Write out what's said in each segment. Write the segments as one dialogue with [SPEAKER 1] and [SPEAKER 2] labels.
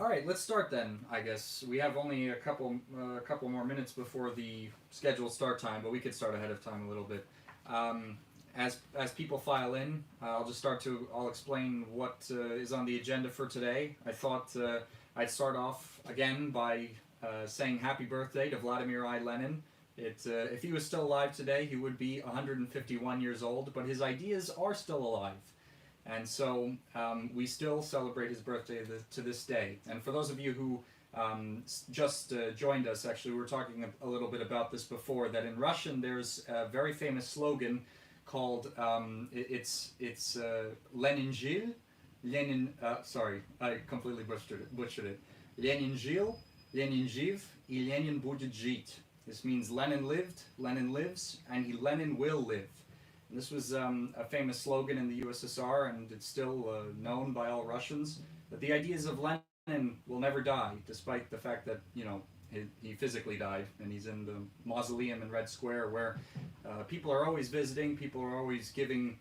[SPEAKER 1] All right, let's start then. I guess we have only a couple more minutes before the scheduled start time, but we could start ahead of time a little bit. Um, as people file in, I'll explain what is on the agenda for today. I thought I'd start off again by saying happy birthday to Vladimir I. Lenin. If he was still alive today, he would be 151 years old, but his ideas are still alive. And so we still celebrate his birthday to this day. And for those of you who just joined us, actually, we were talking a little bit about this before. That in Russian, there's a very famous slogan called it's Lenin Žil, Lenin. Sorry, I completely butchered it. Lenin Žil, Lenin Živ, и Lenin будет жить. This means Lenin lived, Lenin lives, and Lenin will live. This was a famous slogan in the USSR, and it's still known by all Russians, that the ideas of Lenin will never die, despite the fact that, he physically died, and he's in the mausoleum in Red Square, where people are always visiting, people are always giving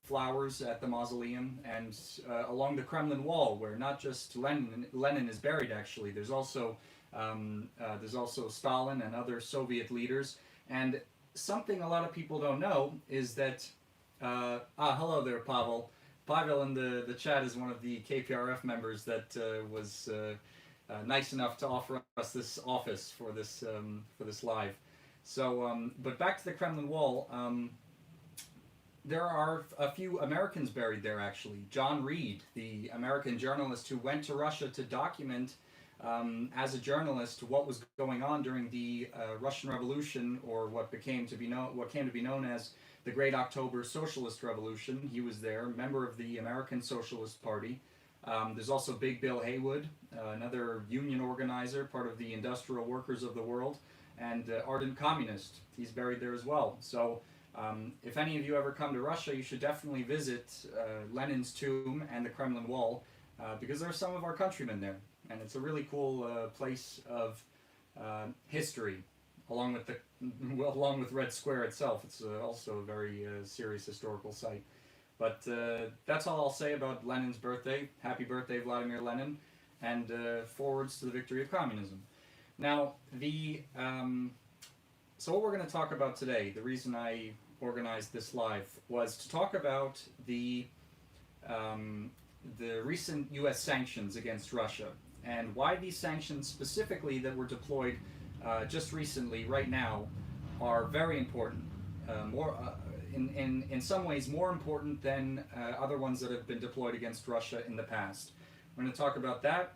[SPEAKER 1] flowers at the mausoleum, and along the Kremlin wall, where not just Lenin is buried, actually, there's also Stalin and other Soviet leaders, and something a lot of people don't know is that hello there, Pavel. Pavel in the chat is one of the KPRF members that was nice enough to offer us this office for this live. So, but back to the Kremlin Wall. There are a few Americans buried there, actually. John Reed, the American journalist who went to Russia to document as a journalist what was going on during the Russian Revolution, or what came to be known as the Great October Socialist Revolution. He was there, member of the American Socialist Party. There's also Big Bill Haywood, another union organizer, part of the industrial workers of the world, and ardent communist. He's buried there as well. So if any of you ever come to Russia, you should definitely visit Lenin's tomb and the Kremlin Wall, because there are some of our countrymen there, and it's a really cool place of history, along with along with Red Square itself. It's also a very serious historical site. But that's all I'll say about Lenin's birthday. Happy birthday, Vladimir Lenin, and forwards to the victory of communism. Now, so what we're going to talk about today, the reason I organized this live, was to talk about the recent U.S. sanctions against Russia, and why these sanctions specifically that were deployed just recently, right now, are very important. In some ways, more important than other ones that have been deployed against Russia in the past. We're going to talk about that.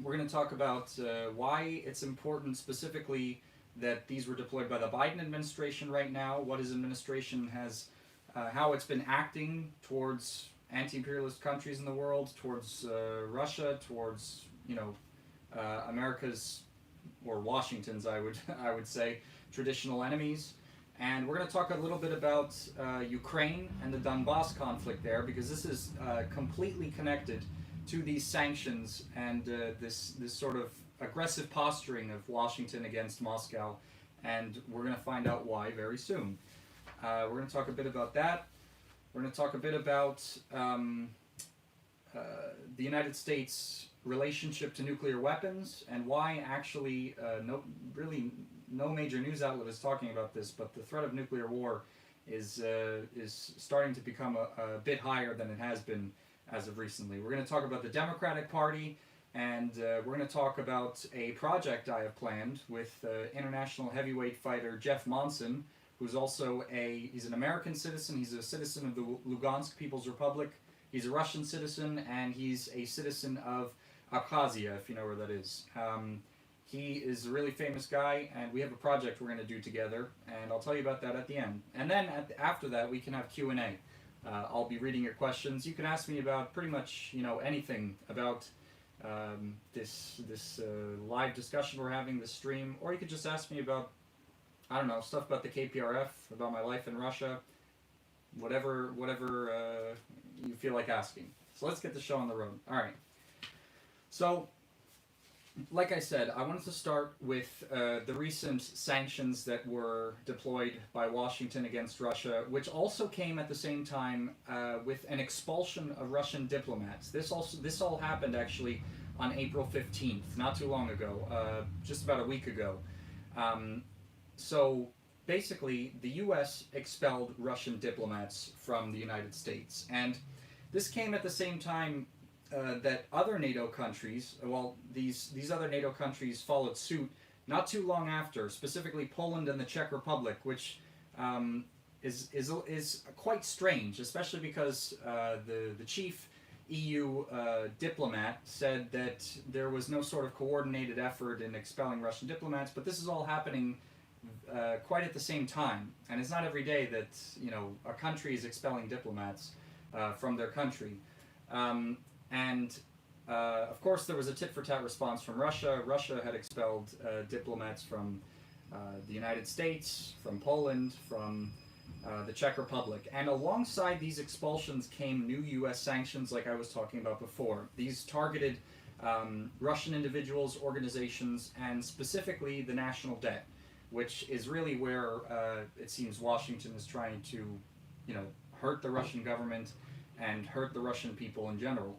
[SPEAKER 1] We're going to talk about why it's important specifically that these were deployed by the Biden administration right now, what his administration has, how it's been acting towards anti-imperialist countries in the world, towards Russia, towards America's, or Washington's, I would say, traditional enemies. And we're going to talk a little bit about Ukraine and the Donbass conflict there, because this is completely connected to these sanctions and this sort of aggressive posturing of Washington against Moscow, and we're going to find out why very soon. We're going to talk a bit about that. We're going to talk a bit about the United States' relationship to nuclear weapons, and why actually no major news outlet is talking about this, but the threat of nuclear war is starting to become a bit higher than it has been as of recently. We're going to talk about the Democratic Party, and we're going to talk about a project I have planned with international heavyweight fighter Jeff Monson, who's also he's an American citizen. He's a citizen of the Lugansk People's Republic. He's a Russian citizen, and he's a citizen of Abkhazia, if you know where that is. He is a really famous guy, and we have a project we're going to do together, and I'll tell you about that at the end. And then after that, we can have Q&A. I'll be reading your questions. You can ask me about pretty much anything about this live discussion we're having, this stream, or you could just ask me about, I don't know, stuff about the KPRF, about my life in Russia, whatever you feel like asking. So let's get the show on the road. All right. So Like I said, I wanted to start with the recent sanctions that were deployed by Washington against Russia, which also came at the same time with an expulsion of Russian diplomats. This all happened actually on April 15th, not too long ago, just about a week ago. Um, so basically, the U.S. expelled Russian diplomats from the United States, and this came at the same time that other NATO countries, well, these other NATO countries followed suit not too long after, specifically Poland and the Czech Republic, which um, is quite strange, especially because the chief EU diplomat said that there was no sort of coordinated effort in expelling Russian diplomats, but this is all happening quite at the same time, and it's not every day that a country is expelling diplomats from their country. Um, and of course, there was a tit for tat response from Russia. Russia had expelled diplomats from the United States, from Poland, from the Czech Republic. And alongside these expulsions came new U.S. sanctions, like I was talking about before. These targeted Russian individuals, organizations, and specifically the national debt, which is really where it seems Washington is trying to, hurt the Russian government and hurt the Russian people in general.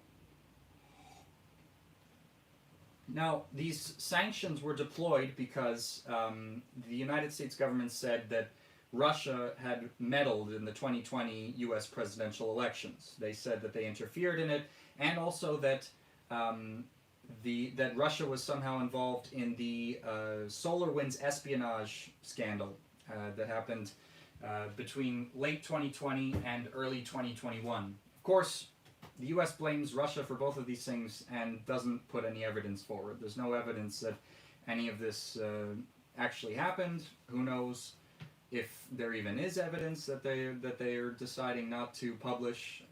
[SPEAKER 1] Now, these sanctions were deployed because the United States government said that Russia had meddled in the 2020 U.S. presidential elections. They said that they interfered in it, and also that that Russia was somehow involved in the SolarWinds espionage scandal that happened between late 2020 and early 2021. Of course, the U.S. blames Russia for both of these things and doesn't put any evidence forward. There's no evidence that any of this actually happened. Who knows if there even is evidence that they are deciding not to publish?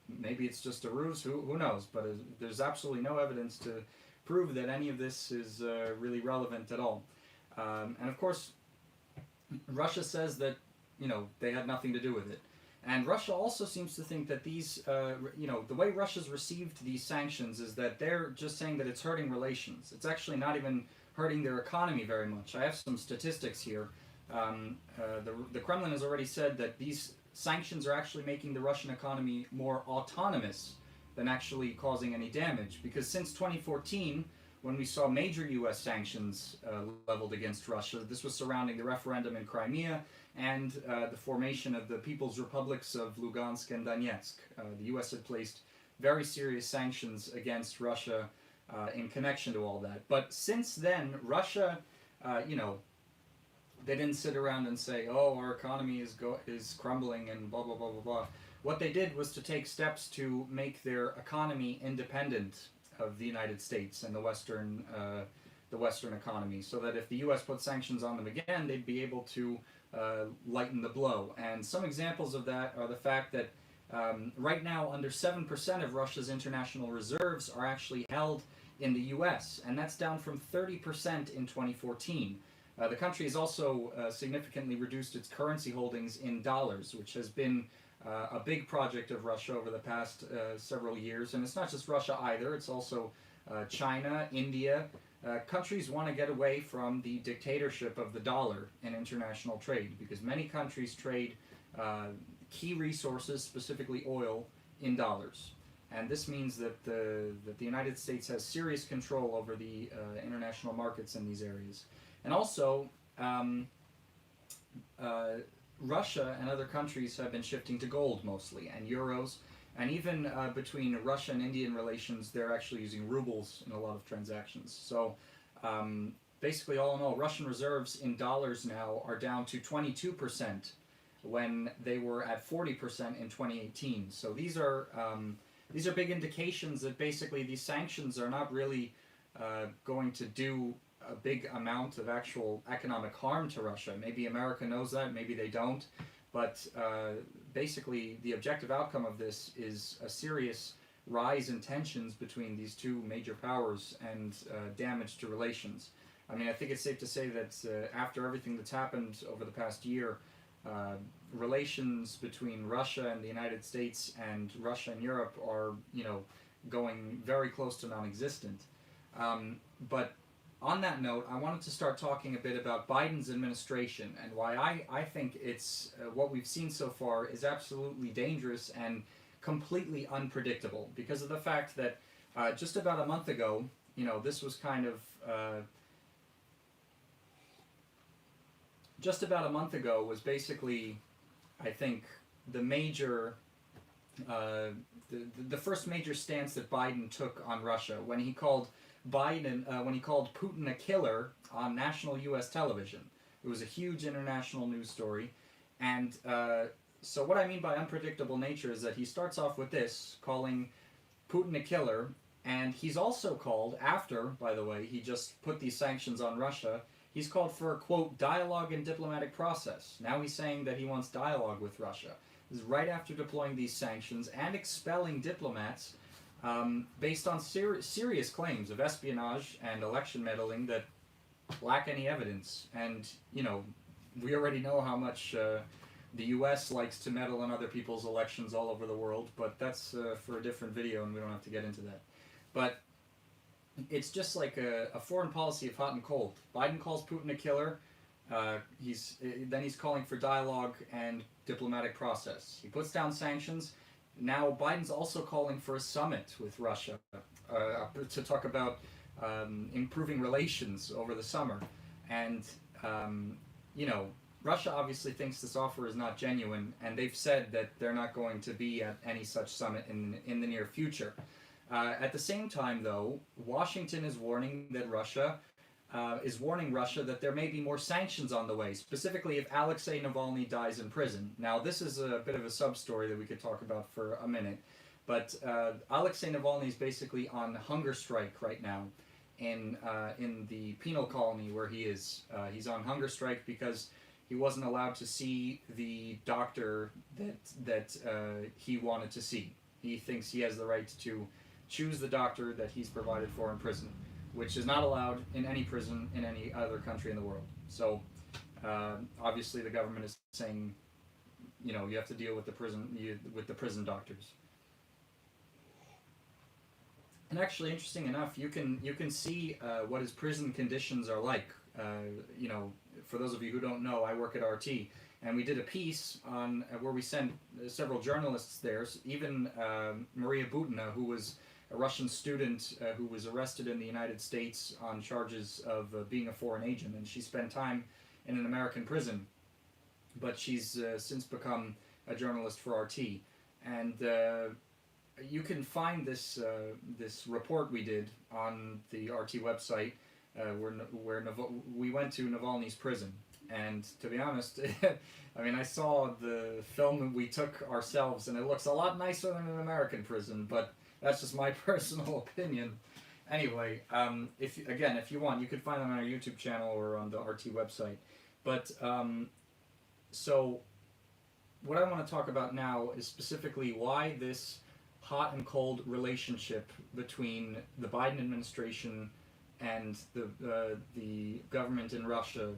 [SPEAKER 1] Maybe it's just a ruse. Who knows? But there's absolutely no evidence to prove that any of this is really relevant at all. And of course, Russia says that they had nothing to do with it. And Russia also seems to think that these, the way Russia's received these sanctions is that they're just saying that it's hurting relations. It's actually not even hurting their economy very much. I have some statistics here. The Kremlin has already said that these sanctions are actually making the Russian economy more autonomous than actually causing any damage. Because since 2014, when we saw major U.S. sanctions leveled against Russia, this was surrounding the referendum in Crimea and the formation of the People's Republics of Lugansk and Donetsk. The U.S. had placed very serious sanctions against Russia in connection to all that. But since then, Russia, they didn't sit around and say, "Oh, our economy is crumbling," and blah blah blah blah blah. What they did was to take steps to make their economy independent of the United States and the Western economy, so that if the U.S. put sanctions on them again, they'd be able to lighten the blow. And some examples of that are the fact that right now, under 7% of Russia's international reserves are actually held in the U.S., and that's down from 30% in 2014. The country has also significantly reduced its currency holdings in dollars, which has been a big project of Russia over the past several years. And it's not just Russia either, it's also China, India. Countries want to get away from the dictatorship of the dollar in international trade, because many countries trade key resources, specifically oil, in dollars. And this means that the United States has serious control over the international markets in these areas. And also, Russia and other countries have been shifting to gold mostly, and euros, and even between Russia and Indian relations, they're actually using rubles in a lot of transactions. So basically, all in all, Russian reserves in dollars now are down to 22% when they were at 40% in 2018. So these are big indications that basically these sanctions are not really going to do a big amount of actual economic harm to Russia. Maybe America knows that, maybe they don't, but basically the objective outcome of this is a serious rise in tensions between these two major powers and damage to relations. I mean, I think it's safe to say that after everything that's happened over the past year, relations between Russia and the United States and Russia and Europe are, going very close to non-existent. But on that note, I wanted to start talking a bit about Biden's administration and why I think it's what we've seen so far is absolutely dangerous and completely unpredictable because of the fact that just about a month ago, this was kind of just about a month ago was basically, I think, the major, the first major stance that Biden took on Russia when he called Putin a killer on national U.S. television. It was a huge international news story, and so what I mean by unpredictable nature is that he starts off with this, calling Putin a killer, and he's also called, after, by the way, he just put these sanctions on Russia, he's called for a, quote, dialogue and diplomatic process. Now he's saying that he wants dialogue with Russia. This is right after deploying these sanctions and expelling diplomats based on serious claims of espionage and election meddling that lack any evidence. And, we already know how much the U.S. likes to meddle in other people's elections all over the world, but that's for a different video and we don't have to get into that. But it's just like a foreign policy of hot and cold. Biden calls Putin a killer. Then he's calling for dialogue and diplomatic process. He puts down sanctions. Now Biden's also calling for a summit with Russia to talk about improving relations over the summer. And, Russia obviously thinks this offer is not genuine, and they've said that they're not going to be at any such summit in the near future. At the same time, though, Washington is warning Russia that there may be more sanctions on the way, specifically if Alexei Navalny dies in prison. Now, this is a bit of a sub-story that we could talk about for a minute, but Alexei Navalny is basically on hunger strike right now in the penal colony where he is. He's on hunger strike because he wasn't allowed to see the doctor that he wanted to see. He thinks he has the right to choose the doctor that he's provided for in prison, which is not allowed in any prison in any other country in the world. So, obviously, the government is saying, you have to deal with the prison doctors. And actually, interesting enough, you can see what his prison conditions are like. For those of you who don't know, I work at RT, and we did a piece on where we sent several journalists there. Even Maria Butina, who was a Russian student who was arrested in the United States on charges of being a foreign agent, and she spent time in an American prison, but she's since become a journalist for RT. And you can find this report we did on the RT website where we went to Navalny's prison. And to be honest, I saw the film we took ourselves, and it looks a lot nicer than an American prison, but that's just my personal opinion. Anyway, if you want, you could find them on our YouTube channel or on the RT website. But, so, what I want to talk about now is specifically why this hot and cold relationship between the Biden administration and the government in Russia,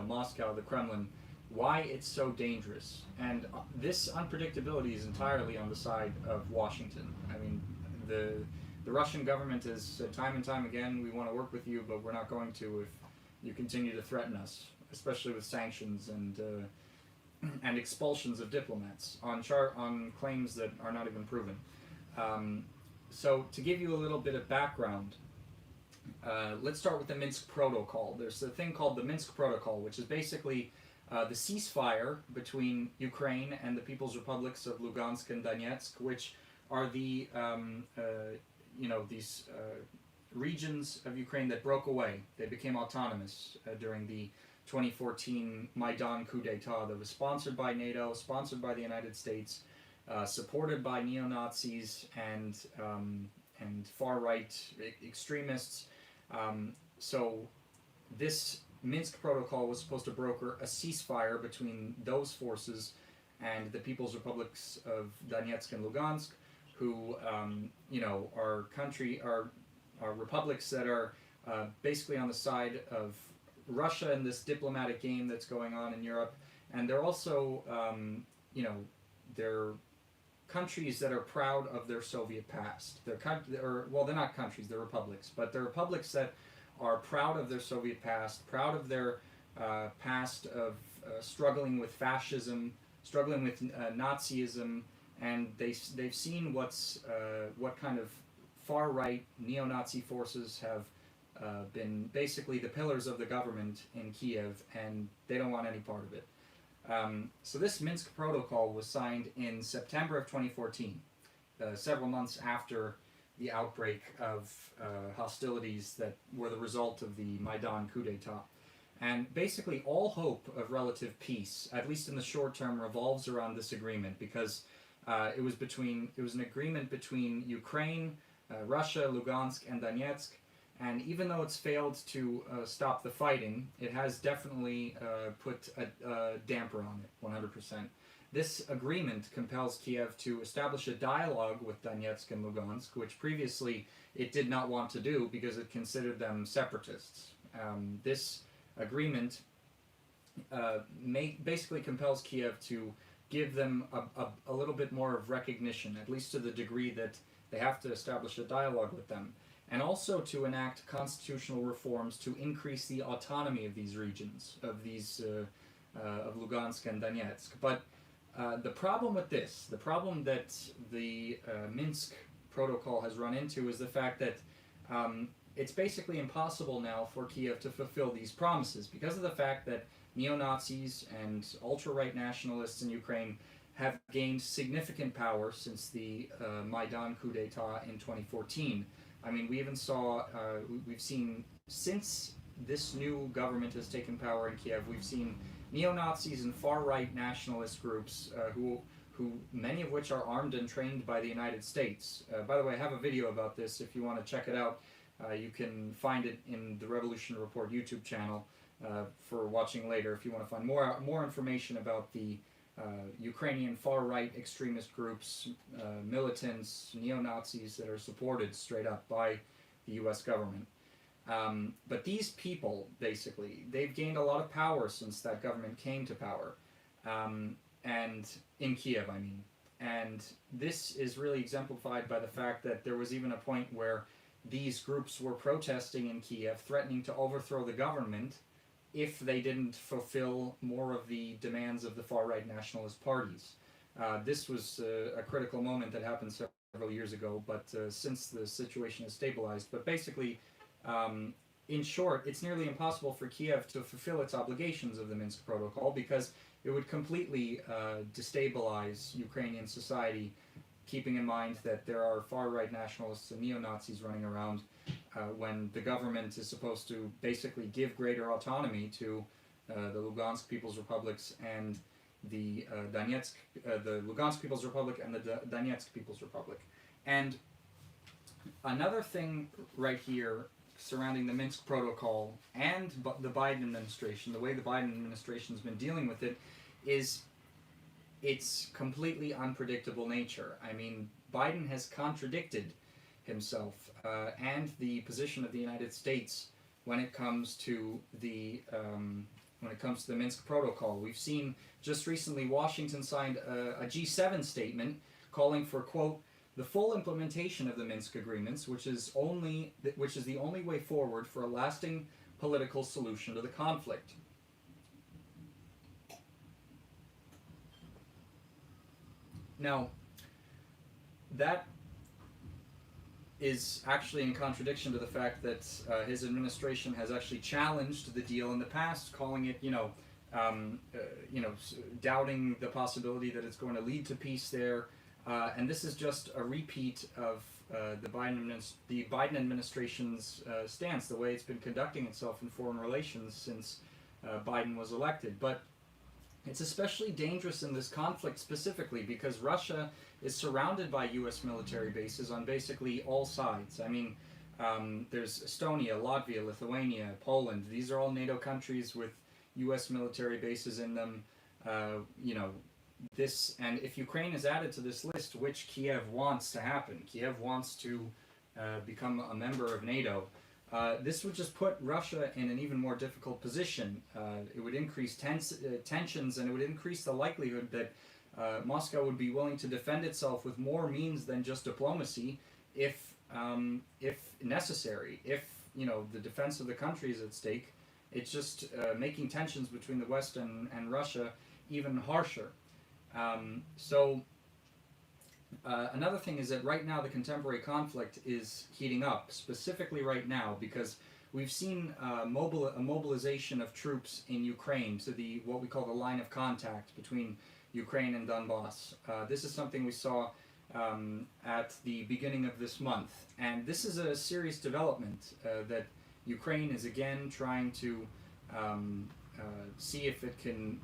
[SPEAKER 1] Moscow, the Kremlin, why it's so dangerous. And this unpredictability is entirely on the side of Washington. The Russian government has said time and time again, we want to work with you, but we're not going to if you continue to threaten us, especially with sanctions and expulsions of diplomats on claims that are not even proven. So to give you a little bit of background, let's start with the Minsk Protocol. There's a thing called the Minsk Protocol, which is basically the ceasefire between Ukraine and the People's Republics of Lugansk and Donetsk, which are the these regions of Ukraine that broke away. They became autonomous during the 2014 Maidan coup d'état that was sponsored by NATO, sponsored by the United States, supported by neo-Nazis and far-right extremists. So this Minsk Protocol was supposed to broker a ceasefire between those forces and the People's Republics of Donetsk and Lugansk, who are republics that are basically on the side of Russia in this diplomatic game that's going on in Europe, and they're also they're countries that are proud of their Soviet past. They're not countries, they're republics, but they're republics that are proud of their Soviet past, proud of their past of struggling with fascism, struggling with Nazism, and they've seen what kind of far right neo-Nazi forces have been basically the pillars of the government in Kiev, and they don't want any part of it. So this Minsk Protocol was signed in September of 2014, several months after the outbreak of hostilities that were the result of the Maidan coup d'etat. And basically all hope of relative peace, at least in the short term, revolves around this agreement, because it was an agreement between Ukraine, Russia, Lugansk, and Donetsk. And even though it's failed to stop the fighting, it has definitely put a damper on it, 100%. This agreement compels Kiev to establish a dialogue with Donetsk and Lugansk, which previously it did not want to do because it considered them separatists. This agreement basically compels Kiev to give them a little bit more of recognition, at least to the degree that they have to establish a dialogue with them, and also to enact constitutional reforms to increase the autonomy of these regions, of Lugansk and Donetsk. But the problem with this, the problem that the Minsk Protocol has run into, is the fact that it's basically impossible now for Kiev to fulfill these promises because of the fact that neo-Nazis and ultra-right nationalists in Ukraine have gained significant power since the Maidan coup d'etat in 2014. I mean, we've seen, since this new government has taken power in Kiev, we've seen neo-Nazis and far-right nationalist groups who many of which are armed and trained by the United States. By the way, I have a video about this. If you want to check it out, you can find it in the Revolution Report YouTube channel for watching later if you want to find more information about the Ukrainian far-right extremist groups, militants, neo-Nazis that are supported straight up by the U.S. government. But these people, basically, they've gained a lot of power since that government came to power, and in Kiev, I mean. And this is really exemplified by the fact that there was even a point where these groups were protesting in Kiev, threatening to overthrow the government if they didn't fulfill more of the demands of the far-right nationalist parties. This was a critical moment that happened several years ago, but since the situation has stabilized. But basically, in short, it's nearly impossible for Kiev to fulfill its obligations of the Minsk Protocol because it would completely destabilize Ukrainian society, keeping in mind that there are far-right nationalists and neo-Nazis running around when the government is supposed to basically give greater autonomy to the Lugansk People's Republics and the Lugansk People's Republic and the Donetsk People's Republic. And another thing right here surrounding the Minsk Protocol and the Biden administration, the way the Biden administration has been dealing with it, is its completely unpredictable nature. I mean, Biden has contradicted himself and the position of the United States when it comes to the Minsk Protocol. We've seen just recently Washington signed a G7 statement calling for, quote, the full implementation of the Minsk agreements, which is the only way forward for a lasting political solution to the conflict. Now, that is actually in contradiction to the fact that his administration has actually challenged the deal in the past, calling it, doubting the possibility that it's going to lead to peace there. And this is just a repeat of the Biden administration's stance, the way it's been conducting itself in foreign relations since Biden was elected. But it's especially dangerous in this conflict specifically because Russia is surrounded by U.S. military bases on basically all sides. I mean, there's Estonia, Latvia, Lithuania, Poland. These are all NATO countries with U.S. military bases in them. This, and if Ukraine is added to this list, which Kiev wants to happen, Kiev wants to become a member of NATO, this would just put Russia in an even more difficult position. It would increase tensions, and it would increase the likelihood that Moscow would be willing to defend itself with more means than just diplomacy, if necessary. If the defense of the country is at stake, it's just making tensions between the West and Russia even harsher. So another thing is that right now the contemporary conflict is heating up, specifically right now, because we've seen a mobilization of troops in Ukraine to the what we call the line of contact between Ukraine and Donbass. This is something we saw at the beginning of this month, and this is a serious development that Ukraine is again trying to see if it can,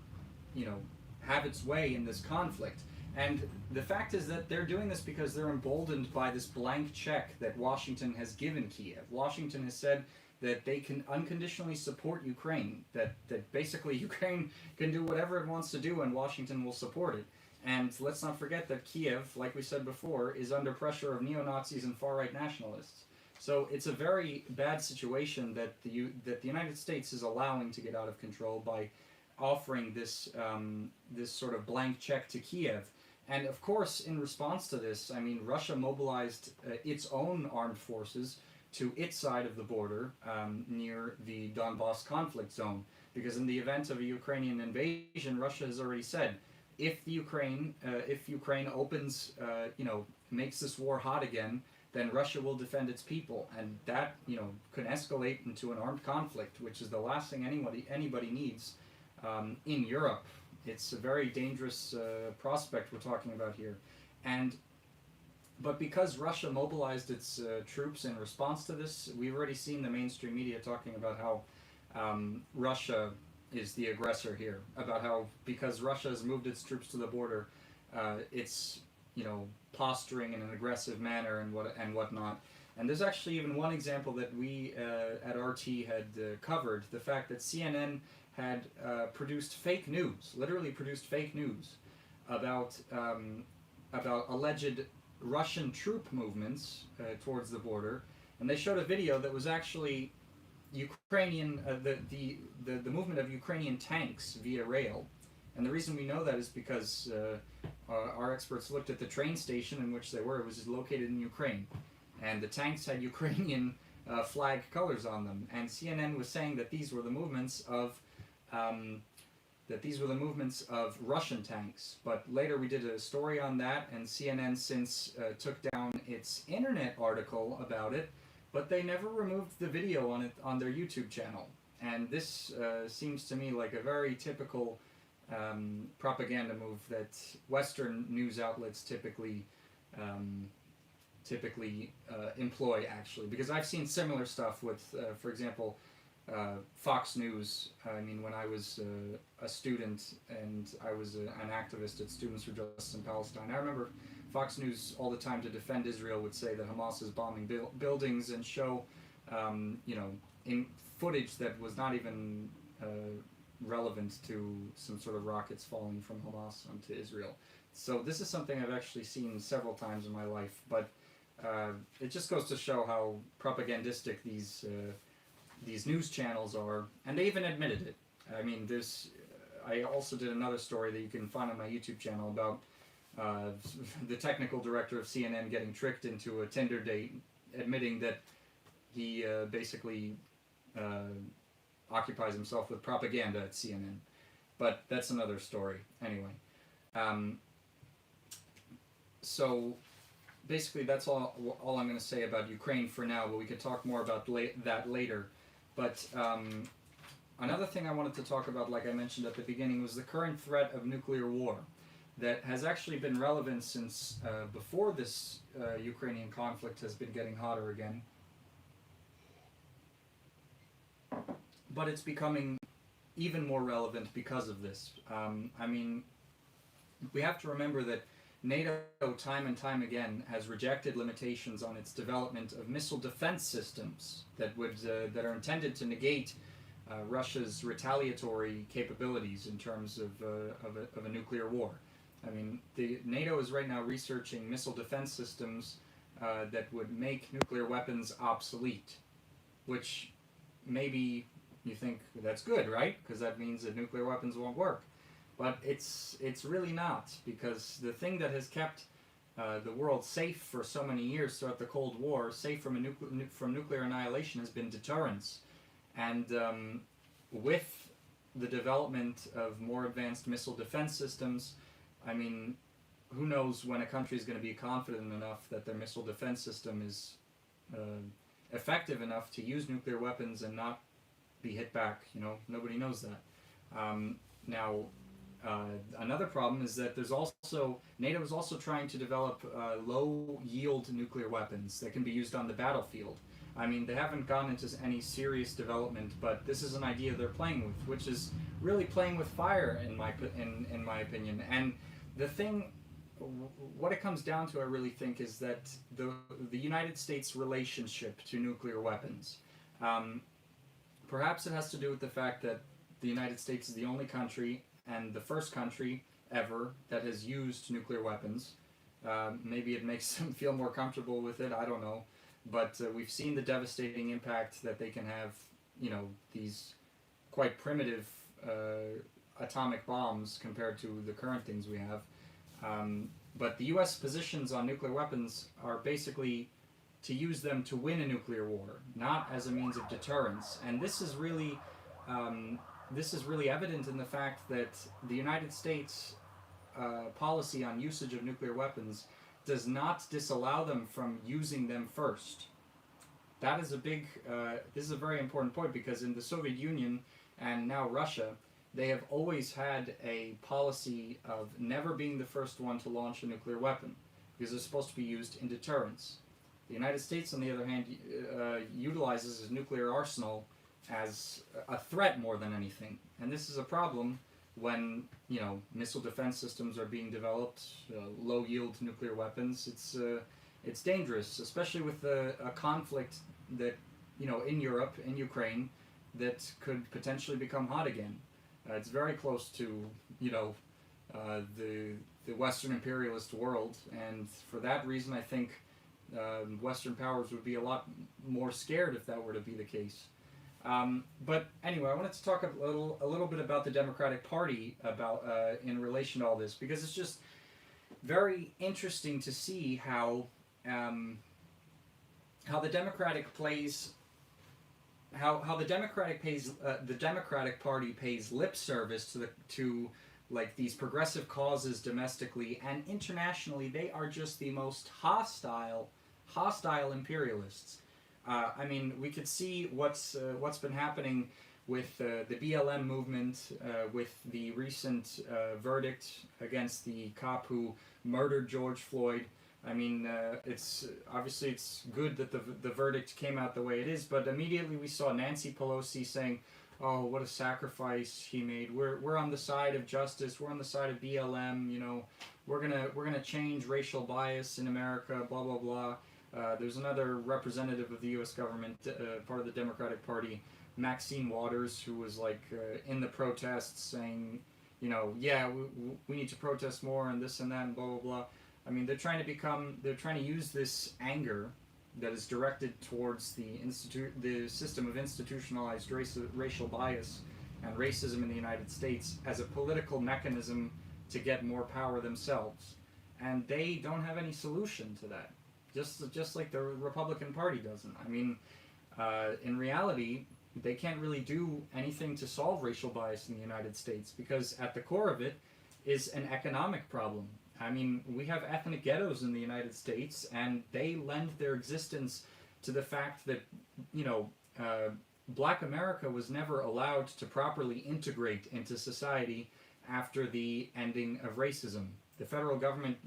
[SPEAKER 1] have its way in this conflict. And the fact is that they're doing this because they're emboldened by this blank check that Washington has given Kiev. Washington has said that they can unconditionally support Ukraine, that basically Ukraine can do whatever it wants to do and Washington will support it. And let's not forget that Kiev, like we said before, is under pressure of neo-Nazis and far-right nationalists. So it's a very bad situation that the United States is allowing to get out of control by offering this sort of blank check to Kiev. And of course, in response to this, Russia mobilized its own armed forces to its side of the border near the Donbass conflict zone. Because in the event of a Ukrainian invasion, Russia has already said, if Ukraine opens, makes this war hot again, then Russia will defend its people, and that can escalate into an armed conflict, which is the last thing anybody needs in Europe. It's a very dangerous prospect we're talking about here, but because Russia mobilized its troops in response to this, we've already seen the mainstream media talking about how Russia is the aggressor here, about how because Russia has moved its troops to the border, it's posturing in an aggressive manner and whatnot. And there's actually even one example that we at RT had covered, the fact that CNN had produced fake news, literally produced fake news about alleged Russian troop movements towards the border, and they showed a video that was actually Ukrainian, the movement of Ukrainian tanks via rail. And the reason we know that is because our experts looked at the train station in which they were. It was located in Ukraine, and the tanks had Ukrainian flag colors on them. And CNN was saying that these were the movements of Russian tanks. But later we did a story on that, and CNN since took down its internet article about it, but they never removed the video on their YouTube channel. And this seems to me like a very typical propaganda move that Western news outlets typically employ, actually, because I've seen similar stuff with, for example, Fox News. When I was a student and I was an activist at Students for Justice in Palestine, I remember Fox News all the time, to defend Israel, would say that Hamas is bombing buildings and show, in footage that was not even relevant to some sort of rockets falling from Hamas onto Israel. So this is something I've actually seen several times in my life, but it just goes to show how propagandistic these news channels are, and they even admitted it. I also did another story that you can find on my YouTube channel about the technical director of CNN getting tricked into a Tinder date, admitting that he basically occupies himself with propaganda at CNN. But that's another story. Anyway. So basically that's all I'm going to say about Ukraine for now, but we could talk more about that later. But another thing I wanted to talk about, like I mentioned at the beginning, was the current threat of nuclear war that has actually been relevant since before this Ukrainian conflict has been getting hotter again. But it's becoming even more relevant because of this. We have to remember that NATO, time and time again, has rejected limitations on its development of missile defense systems that are intended to negate Russia's retaliatory capabilities in terms of a nuclear war. The NATO is right now researching missile defense systems that would make nuclear weapons obsolete, which maybe you think that's good, right? Because that means that nuclear weapons won't work. but it's really not, because the thing that has kept the world safe for so many years throughout the Cold War, safe from from nuclear annihilation, has been deterrence. And with the development of more advanced missile defense systems, I mean, who knows when a country is going to be confident enough that their missile defense system is effective enough to use nuclear weapons and not be hit back. You know, nobody knows that. Now, another problem is that NATO is also trying to develop low-yield nuclear weapons that can be used on the battlefield. I mean, they haven't gone into any serious development, but this is an idea they're playing with, which is really playing with fire, in my opinion. And the thing, what it comes down to, I really think, is that the United States' relationship to nuclear weapons. Perhaps it has to do with the fact that the United States is the only country and the first country ever that has used nuclear weapons. Maybe it makes them feel more comfortable with it, I don't know. But we've seen the devastating impact that they can have, you know, these quite primitive atomic bombs compared to the current things we have. But the U.S. positions on nuclear weapons are basically to use them to win a nuclear war, not as a means of deterrence. And this is really evident in the fact that the United States policy on usage of nuclear weapons does not disallow them from using them first. That is this is a very important point, because in the Soviet Union and now Russia, they have always had a policy of never being the first one to launch a nuclear weapon, because they're supposed to be used in deterrence. The United States, on the other hand, utilizes its nuclear arsenal as a threat more than anything. And this is a problem when, you know, missile defense systems are being developed, low-yield nuclear weapons. It's dangerous, especially with a conflict that, you know, in Europe, in Ukraine, that could potentially become hot again. It's very close to, you know, the Western imperialist world, and for that reason, I think Western powers would be a lot more scared if that were to be the case. But anyway, I wanted to talk a little bit about the Democratic Party in relation to all this, because it's just very interesting to see how the Democratic Party pays lip service to like these progressive causes domestically, and internationally they are just the most hostile imperialists. I mean, we could see what's been happening with the BLM movement, with the recent verdict against the cop who murdered George Floyd. I mean, it's good that the verdict came out the way it is, but immediately we saw Nancy Pelosi saying, "Oh, what a sacrifice he made. We're on the side of justice. We're on the side of BLM. You know, we're gonna change racial bias in America. Blah blah blah." There's another representative of the U.S. government, part of the Democratic Party, Maxine Waters, who was like in the protests saying, you know, yeah, we need to protest more and this and that and blah blah blah. I mean, they're trying to use this anger that is directed towards the system of institutionalized racial bias and racism in the United States as a political mechanism to get more power themselves, and they don't have any solution to that. Just like the Republican Party doesn't. I mean, in reality, they can't really do anything to solve racial bias in the United States, because at the core of it is an economic problem. I mean, we have ethnic ghettos in the United States, and they lend their existence to the fact that, you know, Black America was never allowed to properly integrate into society after the ending of racism. The federal government,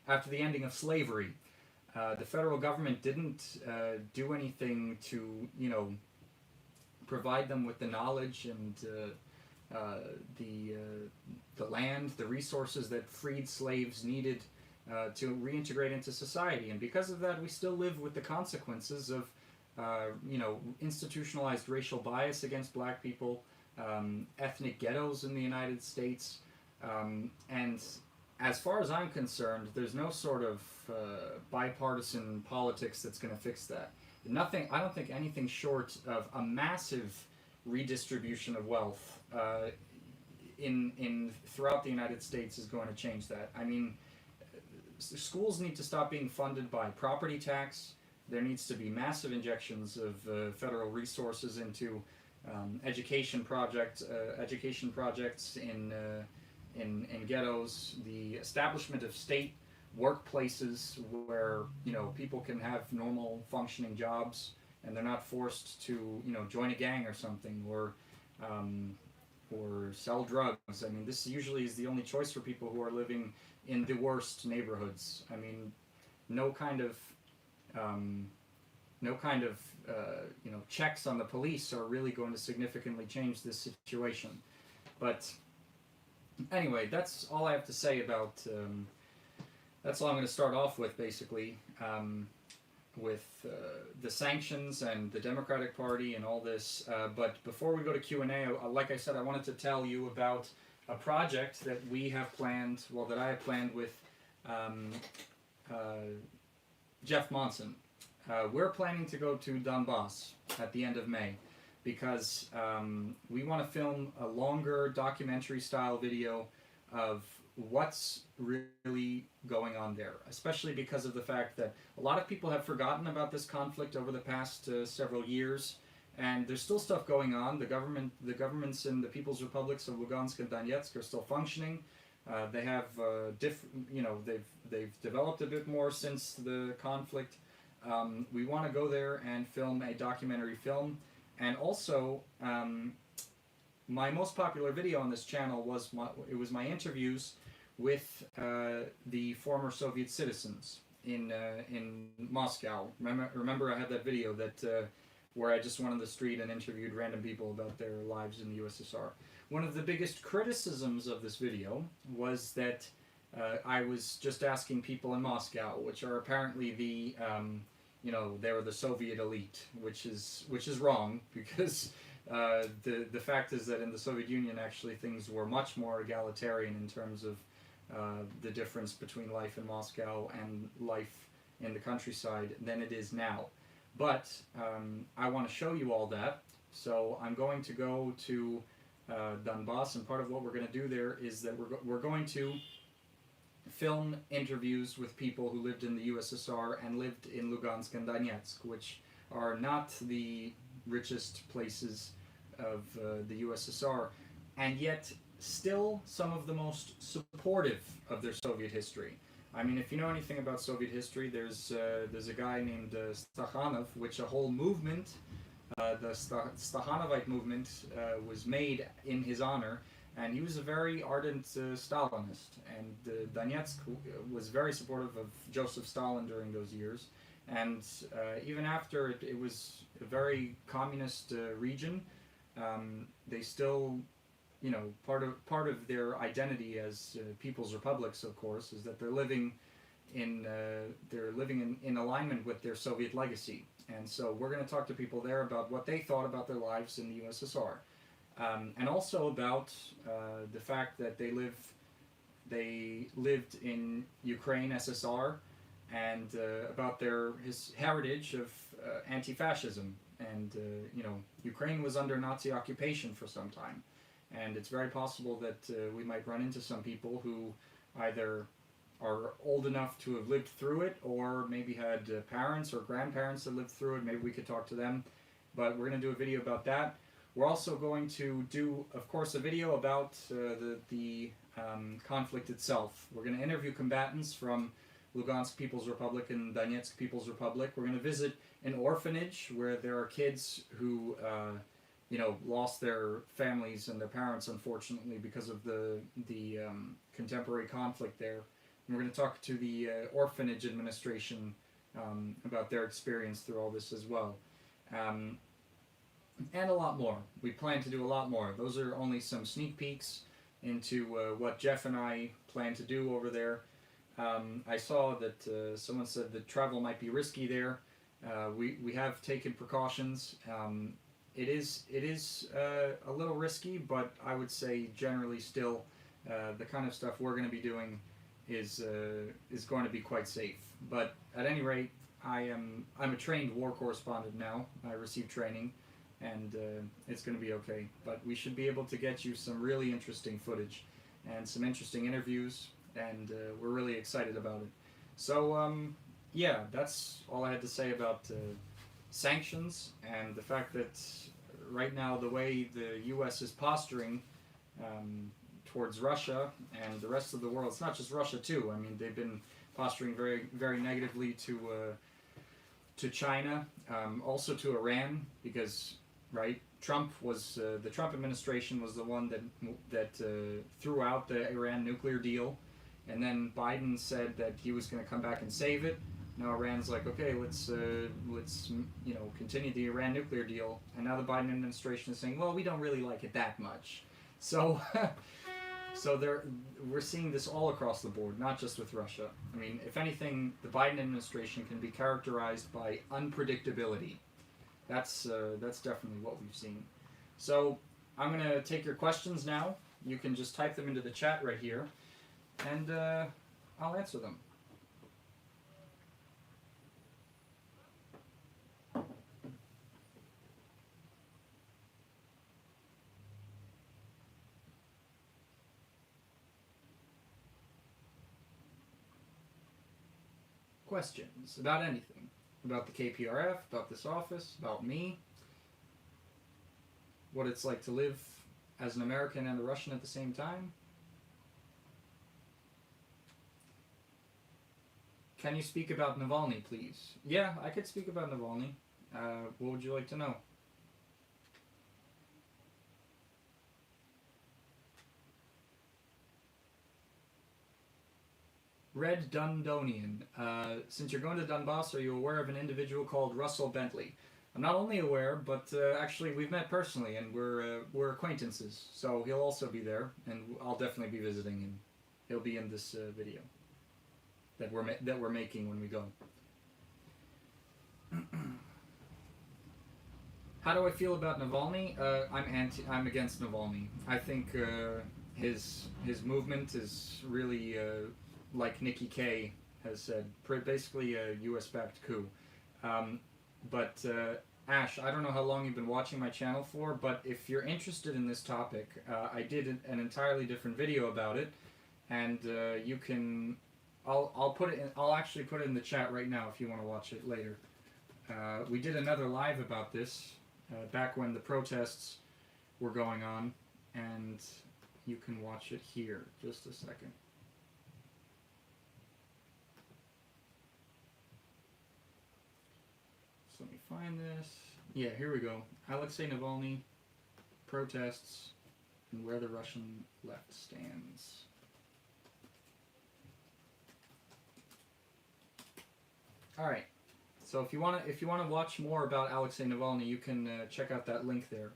[SPEAKER 1] after the ending of slavery, the federal government didn't do anything to, you know, provide them with the knowledge and the land, the resources that freed slaves needed to reintegrate into society. And because of that, we still live with the consequences of, you know, institutionalized racial bias against Black people, ethnic ghettos in the United States, and as far as I'm concerned, there's no sort of bipartisan politics that's going to fix that. Nothing. I don't think anything short of a massive redistribution of wealth in throughout the United States is going to change that. I mean, schools need to stop being funded by property tax. There needs to be massive injections of federal resources into education projects in ghettos, the establishment of state workplaces where people can have normal functioning jobs and they're not forced to join a gang or something or sell drugs. I mean, this usually is the only choice for people who are living in the worst neighborhoods. I mean, no kind of checks on the police are really going to significantly change this situation. But anyway, that's all I have to say about. That's all I'm going to start off with, basically, with the sanctions and the Democratic Party and all this. But before we go to Q&A, like I said, I wanted to tell you about a project that we have planned. Well, that I have planned with Jeff Monson. We're planning to go to Donbass at the end of May because we want to film a longer documentary-style video of what's really going on there, especially because of the fact that a lot of people have forgotten about this conflict over the past several years, and there's still stuff going on. The governments in the People's Republics of Lugansk and Donetsk are still functioning. They have they've developed a bit more since the conflict. We want to go there and film a documentary film, and also my most popular video on this channel was my interviews with the former Soviet citizens in Moscow. Remember I had that video that where I just went on the street and interviewed random people about their lives in the USSR. One of the biggest criticisms of this video was that I was just asking people in Moscow, which are apparently the they're the Soviet elite, which is wrong, because the fact is that in the Soviet Union actually things were much more egalitarian in terms of the difference between life in Moscow and life in the countryside than it is now. But I want to show you all that, so I'm going to go to Donbass, and part of what we're going to do there is that we're going to film interviews with people who lived in the USSR and lived in Lugansk and Donetsk, which are not the richest places of the USSR, and yet still some of the most supportive of their Soviet history. I mean, if you know anything about Soviet history, there's a guy named Stakhanov, which a whole movement, the Stakhanovite movement, was made in his honor, and he was a very ardent Stalinist, and Donetsk was very supportive of Joseph Stalin during those years, and even after it was a very communist region, they still, part of their identity as people's republics, of course, is that they're living in alignment with their Soviet legacy. And so we're going to talk to people there about what they thought about their lives in the USSR, and also about the fact that they lived in Ukraine, SSR, and about his heritage of anti-fascism. And Ukraine was under Nazi occupation for some time. And it's very possible that we might run into some people who either are old enough to have lived through it, or maybe had parents or grandparents that lived through it. Maybe we could talk to them. But we're going to do a video about that. We're also going to do, of course, a video about the conflict itself. We're going to interview combatants from Lugansk People's Republic and Donetsk People's Republic. We're going to visit an orphanage where there are kids who lost their families and their parents, unfortunately, because of the contemporary conflict there. And we're going to talk to the orphanage administration about their experience through all this as well. And a lot more. We plan to do a lot more. Those are only some sneak peeks into what Jeff and I plan to do over there. I saw that someone said that travel might be risky there. We have taken precautions. It is a little risky, but I would say generally still the kind of stuff we're going to be doing is going to be quite safe. But at any rate, I'm a trained war correspondent now. I received training, and it's going to be okay. But we should be able to get you some really interesting footage and some interesting interviews, and we're really excited about it. So, yeah, that's all I had to say about sanctions and the fact that right now the way the U.S. is posturing towards Russia and the rest of the world. It's not just Russia too. I mean, they've been posturing very, very negatively to China, also to Iran, because right, Trump was the Trump administration was the one that threw out the Iran nuclear deal, and then Biden said that he was going to come back and save it. Now Iran's like, okay, let's continue the Iran nuclear deal, and now the Biden administration is saying, well, we don't really like it that much. So, we're seeing this all across the board, not just with Russia. I mean, if anything, the Biden administration can be characterized by unpredictability. That's definitely what we've seen. So I'm going to take your questions now. You can just type them into the chat right here, and I'll answer them. Questions about anything. About the KPRF, about this office, about me, what it's like to live as an American and a Russian at the same time. Can you speak about Navalny, please? Yeah, I could speak about Navalny. What would you like to know? Red Dundonian. Since you're going to Donbass, are you aware of an individual called Russell Bentley? I'm not only aware, but actually we've met personally, and we're acquaintances. So he'll also be there, and I'll definitely be visiting, and he'll be in this video that we're making when we go. How do I feel about Navalny? I'm against Navalny. I think his movement is really like Nikki K has said, basically a U.S.-backed coup. But Ash, I don't know how long you've been watching my channel for, but if you're interested in this topic, I did an entirely different video about it, and you can. I'll put it in. I'll actually put it in the chat right now if you want to watch it later. We did another live about this back when the protests were going on, and you can watch it here. Just a second. So let me find this. Yeah, here we go. Alexei Navalny, protests, and where the Russian left stands. All right. So if you want to watch more about Alexei Navalny, you can check out that link there.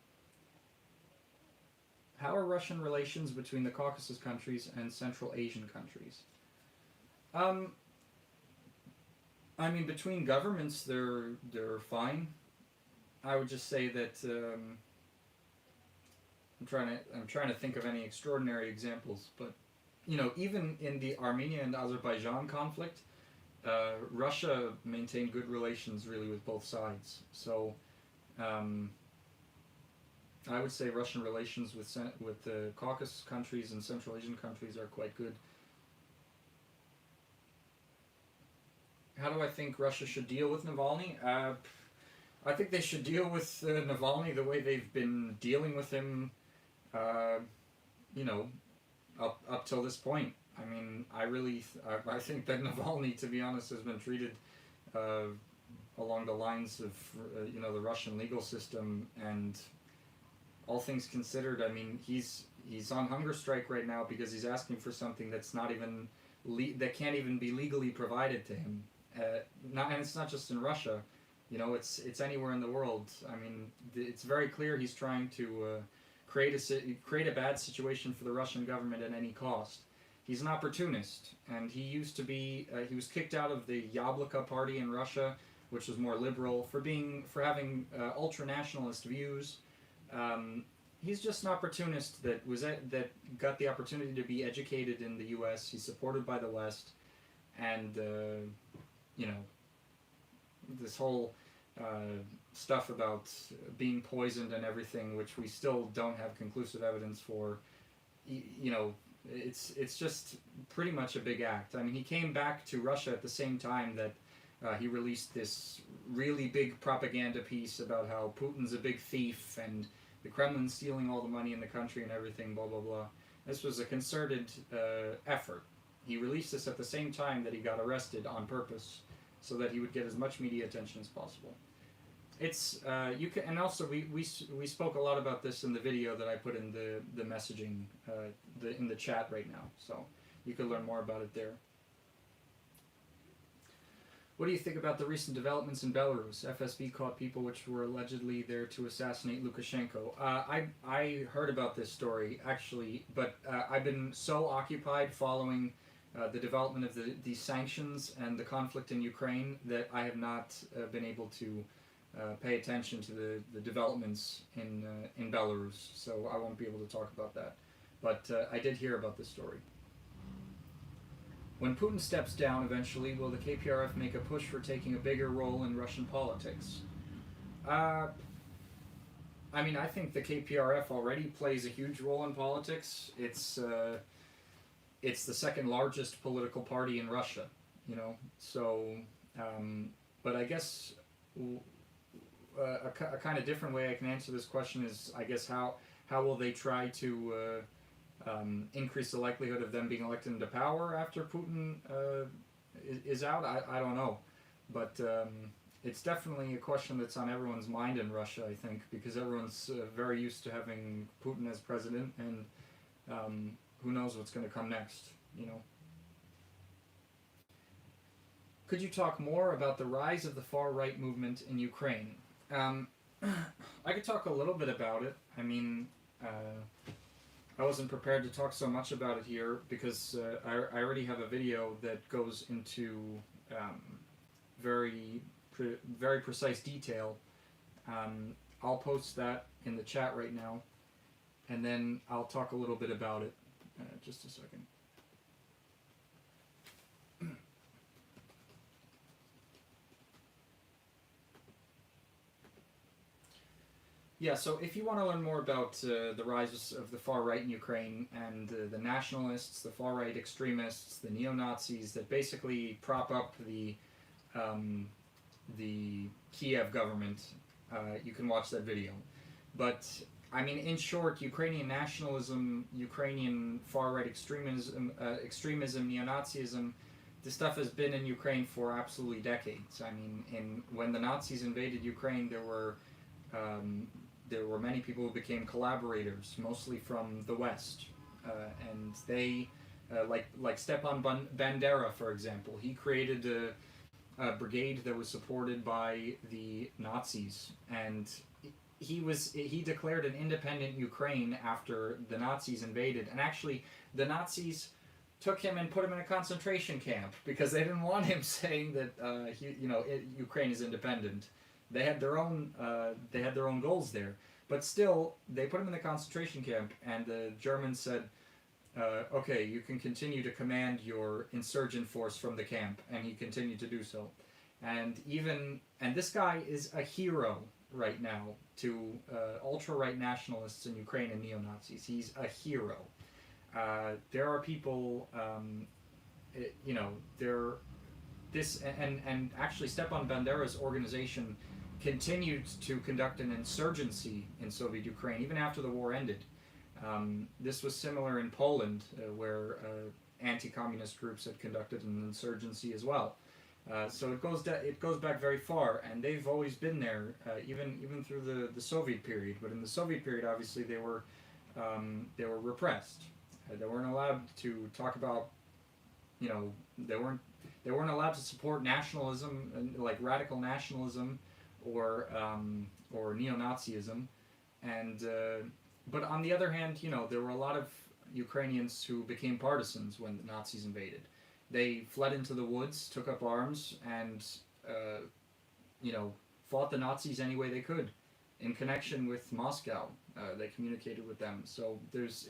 [SPEAKER 1] How are Russian relations between the Caucasus countries and Central Asian countries? I mean, between governments, they're fine. I would just say that I'm trying to think of any extraordinary examples, but even in the Armenia and Azerbaijan conflict, Russia maintained good relations really with both sides. So I would say Russian relations with the Caucasus countries and Central Asian countries are quite good. How do I think Russia should deal with Navalny? I think they should deal with Navalny the way they've been dealing with him, up till this point. I mean, I think that Navalny, to be honest, has been treated along the lines of the Russian legal system, and all things considered, I mean, he's on hunger strike right now because he's asking for something that's not even that can't even be legally provided to him. And it's not just in Russia, it's anywhere in the world. I mean, it's very clear he's trying to create a bad situation for the Russian government at any cost. He's an opportunist, and he used to be. He was kicked out of the Yabloko party in Russia, which was more liberal, for having ultra nationalist views. He's just an opportunist that got the opportunity to be educated in the U.S. He's supported by the West, and this whole stuff about being poisoned and everything, which we still don't have conclusive evidence for. You know, it's just pretty much a big act. I mean, he came back to Russia at the same time that he released this really big propaganda piece about how Putin's a big thief and the Kremlin's stealing all the money in the country and everything, blah blah blah. This was a concerted effort. He released this at the same time that he got arrested on purpose, so that he would get as much media attention as possible. It's you can, and also we spoke a lot about this in the video that I put in the messaging in the chat right now, so you can learn more about it there. What do you think about the recent developments in Belarus? FSB caught people which were allegedly there to assassinate Lukashenko. I heard about this story actually, but I've been so occupied following the development of the sanctions and the conflict in Ukraine that I have not been able to pay attention to the developments in Belarus, so I won't be able to talk about that. But I did hear about this story. When Putin steps down eventually, will the KPRF make a push for taking a bigger role in Russian politics? I mean, I think the KPRF already plays a huge role in politics. It's the second largest political party in Russia, you know. So, but I guess a kind of different way I can answer this question is, I guess, how will they try to increase the likelihood of them being elected into power after Putin is out? I don't know, but it's definitely a question that's on everyone's mind in Russia, I think, because everyone's very used to having Putin as president, and who knows what's going to come next, you know. Could you talk more about the rise of the far-right movement in Ukraine? I could talk a little bit about it. I mean, I wasn't prepared to talk so much about it here because I already have a video that goes into very precise detail. I'll post that in the chat right now, and then I'll talk a little bit about it. Just a second. Yeah, so if you want to learn more about the rise of the far right in Ukraine and the nationalists, the far right extremists, the neo-Nazis that basically prop up the Kiev government, you can watch that video. But I mean, in short, Ukrainian nationalism, Ukrainian far right extremism, neo-Nazism, this stuff has been in Ukraine for absolutely decades. I mean, when the Nazis invaded Ukraine, there were many people who became collaborators, mostly from the West, and they, like Stepan Bandera, for example, he created a brigade that was supported by the Nazis, and he declared an independent Ukraine after the Nazis invaded, and actually the Nazis took him and put him in a concentration camp because they didn't want him saying that Ukraine is independent. They had their own goals there, but still they put him in the concentration camp, and the Germans said, "Okay, you can continue to command your insurgent force from the camp," and he continued to do so. And this guy is a hero right now to ultra-right nationalists in Ukraine and neo-Nazis. He's a hero. There are people, and actually Stepan Bandera's organization continued to conduct an insurgency in Soviet Ukraine even after the war ended. This was similar in Poland, where anti-communist groups had conducted an insurgency as well. So it goes back very far, and they've always been there, even through the Soviet period. But in the Soviet period, obviously, they were repressed. They weren't allowed to talk about, they weren't allowed to support nationalism, like radical nationalism, or neo-Nazism, and but on the other hand, there were a lot of Ukrainians who became partisans when the Nazis invaded. They fled into the woods, took up arms, and fought the Nazis any way they could. In connection with Moscow, they communicated with them. So there's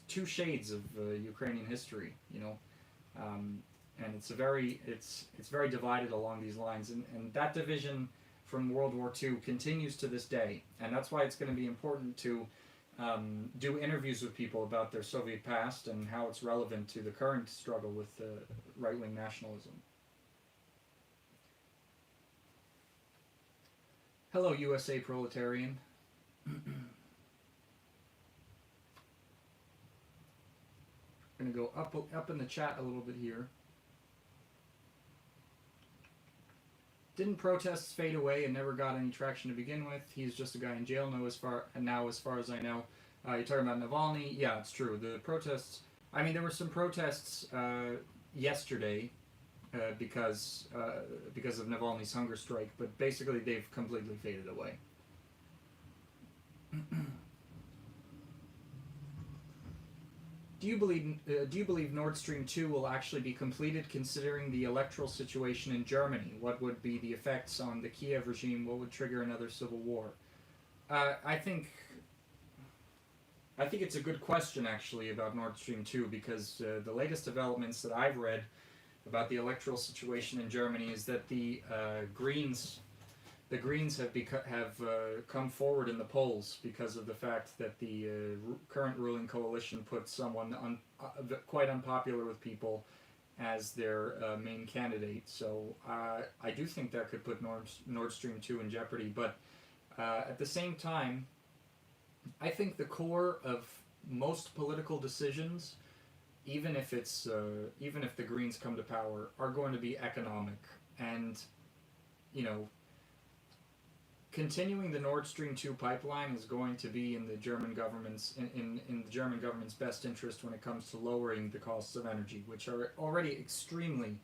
[SPEAKER 1] two shades of Ukrainian history. and it's very divided along these lines, and that division from World War II continues to this day, and that's why it's going to be important to do interviews with people about their Soviet past and how it's relevant to the current struggle with right-wing nationalism. Hello, USA proletarian. Going to go up in the chat a little bit here. Didn't protests fade away and never got any traction to begin with? He's just a guy in jail now, as far as I know. You're talking about Navalny? Yeah, it's true. The protests. I mean, there were some protests yesterday because of Navalny's hunger strike, but basically they've completely faded away. Do you believe Nord Stream 2 will actually be completed, considering the electoral situation in Germany? What would be the effects on the Kiev regime? What would trigger another civil war? I think it's a good question, actually, about Nord Stream 2, because the latest developments that I've read about the electoral situation in Germany is that the Greens have come forward in the polls because of the fact that the current ruling coalition put someone quite unpopular with people as their main candidate. So I do think that could put Nord Stream 2 in jeopardy. But at the same time, I think the core of most political decisions, even if the Greens come to power, are going to be economic. And, continuing the Nord Stream 2 pipeline is going to be in the German government's in the German government's best interest when it comes to lowering the costs of energy, which are already extremely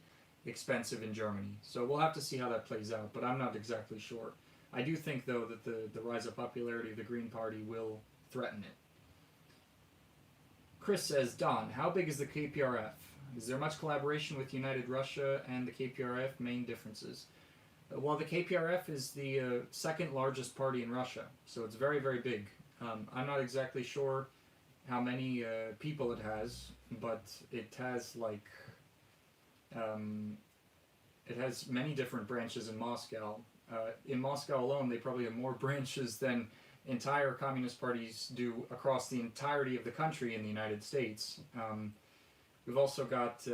[SPEAKER 1] expensive in Germany. So we'll have to see how that plays out, but I'm not exactly sure. I do think, though, that the rise of popularity of the Green Party will threaten it. Chris says, Don, how big is the KPRF? Is there much collaboration with United Russia and the KPRF? Main differences? Well, the KPRF is the second largest party in Russia, so it's very, very big. I'm not exactly sure how many people it has, but it has it has many different branches in Moscow. In Moscow alone, they probably have more branches than entire communist parties do across the entirety of the country in the United States. We've also got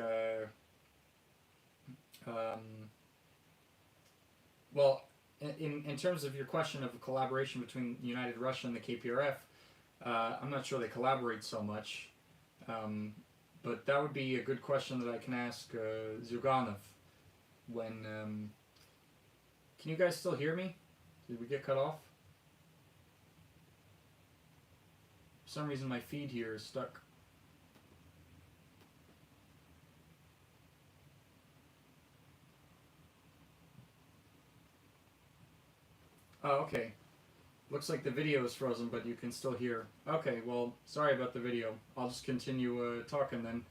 [SPEAKER 1] well, in terms of your question of collaboration between United Russia and the KPRF, I'm not sure they collaborate so much, but that would be a good question that I can ask Zyuganov. When can you guys still hear me? Did we get cut off? For some reason my feed here is stuck. Oh, okay. Looks like the video is frozen, but you can still hear. Okay, well, sorry about the video. I'll just continue talking then.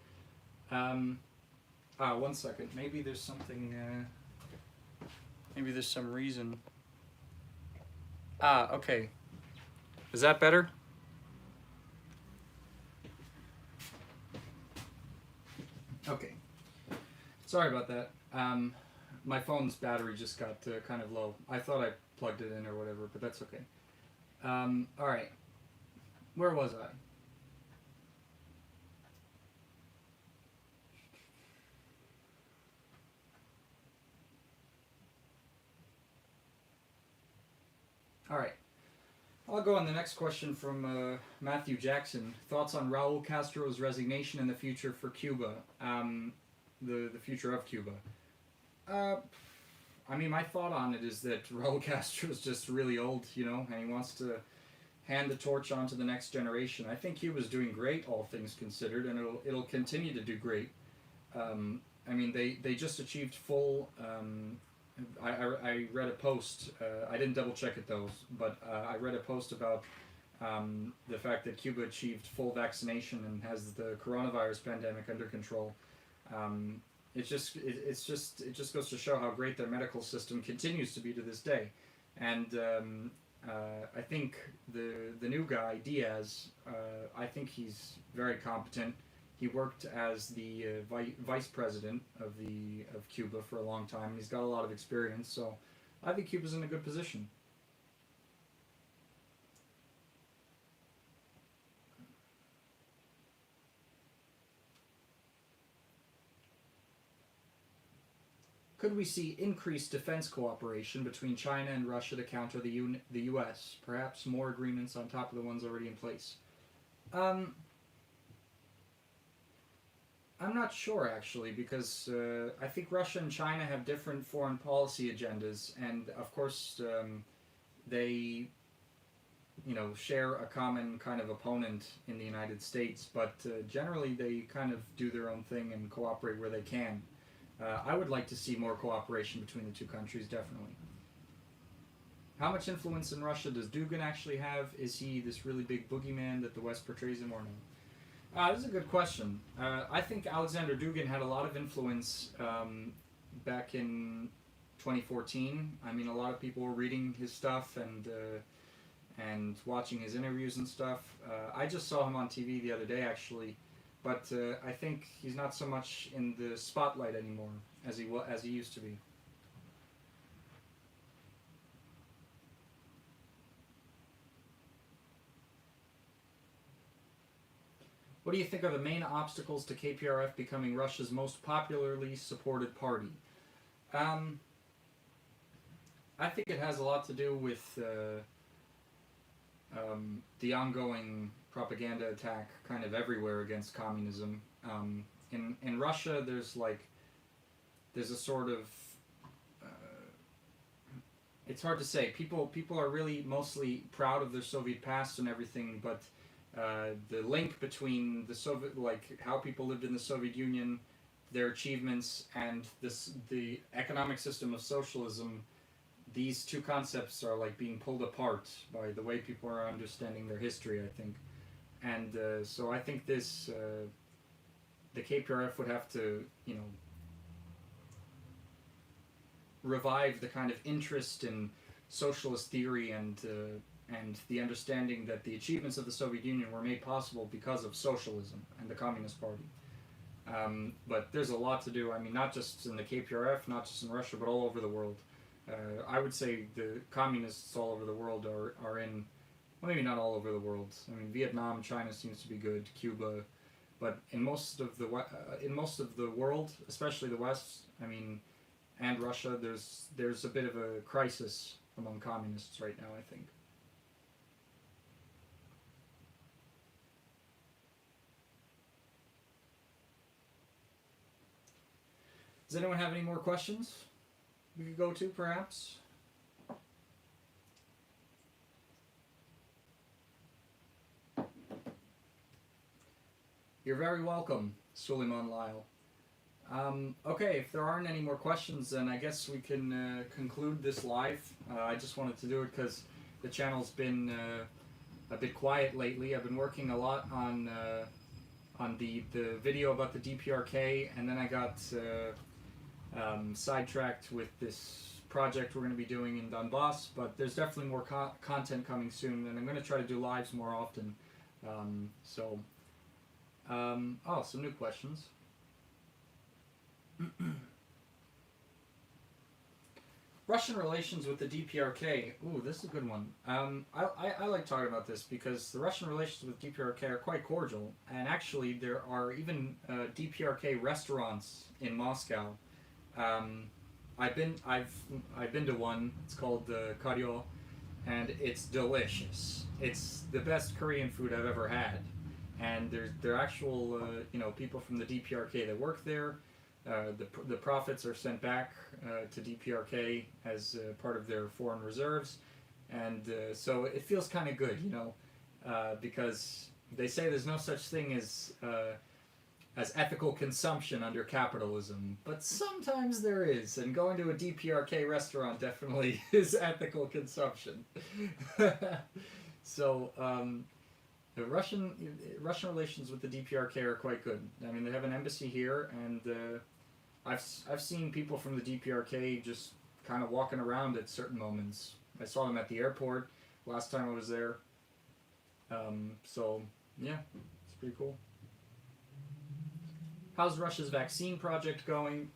[SPEAKER 1] One second. Maybe there's something, maybe there's some reason. Okay. Is that better? Okay. Sorry about that. My phone's battery just got kind of low. I thought I plugged it in or whatever, but that's okay. Alright. Where was I? Alright. I'll go on the next question from Matthew Jackson. Thoughts on Raul Castro's resignation and the future for Cuba? The future of Cuba. I mean, my thought on it is that Raul Castro is just really old, and he wants to hand the torch on to the next generation. I think Cuba's doing great, all things considered, and it'll continue to do great. I mean, they just achieved full. I read a post. I didn't double check it though, but I read a post about the fact that Cuba achieved full vaccination and has the coronavirus pandemic under control. It just goes to show how great their medical system continues to be to this day, and I think the new guy Diaz, I think he's very competent. he worked as the vice president of Cuba for a long time. And he's got a lot of experience, so I think Cuba's in a good position. Could we see increased defense cooperation between China and Russia to counter the U.S.? Perhaps more agreements on top of the ones already in place. Um, I'm not sure actually, because I think Russia and China have different foreign policy agendas, and of course they, share a common kind of opponent in the United States. But generally, they kind of do their own thing and cooperate where they can. I would like to see more cooperation between the two countries, definitely. How much influence in Russia does Dugin actually have? Is he this really big boogeyman that the West portrays him, or no? This is a good question. I think Alexander Dugin had a lot of influence back in 2014. I mean, a lot of people were reading his stuff and watching his interviews and stuff. I just saw him on TV the other day, actually, but I think he's not so much in the spotlight anymore as he used to be. What do you think are the main obstacles to KPRF becoming Russia's most popularly supported party? Um, I think it has a lot to do with the ongoing propaganda attack kind of everywhere against communism. In Russia, there's a sort of it's hard to say. People are really mostly proud of their Soviet past and everything, but the link between the Soviet, like how people lived in the Soviet Union, their achievements, and the economic system of socialism, these two concepts are like being pulled apart by the way people are understanding their history, I think. And so I think the KPRF would have to, revive the kind of interest in socialist theory and the understanding that the achievements of the Soviet Union were made possible because of socialism and the Communist Party. But there's a lot to do. I mean, not just in the KPRF, not just in Russia, but all over the world. I would say the communists all over the world are in, well, maybe not all over the world. I mean, Vietnam, China seems to be good, Cuba, but in most of the world, especially the West, I mean, and Russia, there's a bit of a crisis among communists right now, I think. Does anyone have any more questions we could go to, perhaps? You're very welcome, Suleiman Lyle. Okay, if there aren't any more questions, then I guess we can conclude this live. I just wanted to do it because the channel's been a bit quiet lately. I've been working a lot on the video about the DPRK, and then I got sidetracked with this project we're going to be doing in Donbass, but there's definitely more content coming soon, and I'm going to try to do lives more often. Some new questions. Russian relations with the DPRK. Ooh, this is a good one. I like talking about this because the Russian relations with DPRK are quite cordial, and actually there are even DPRK restaurants in Moscow. I've been to one. It's called the Karyo, and it's delicious. It's the best Korean food I've ever had, and there are actual people from the DPRK that work there. The profits are sent back to DPRK as part of their foreign reserves, and so it feels kind of good, because they say there's no such thing as ethical consumption under capitalism, but sometimes there is, and going to a DPRK restaurant definitely is ethical consumption. So the Russian relations with the DPRK are quite good. I mean, they have an embassy here, and I've seen people from the DPRK just kind of walking around at certain moments. I saw them at the airport last time I was there. So yeah, it's pretty cool. How's Russia's vaccine project going?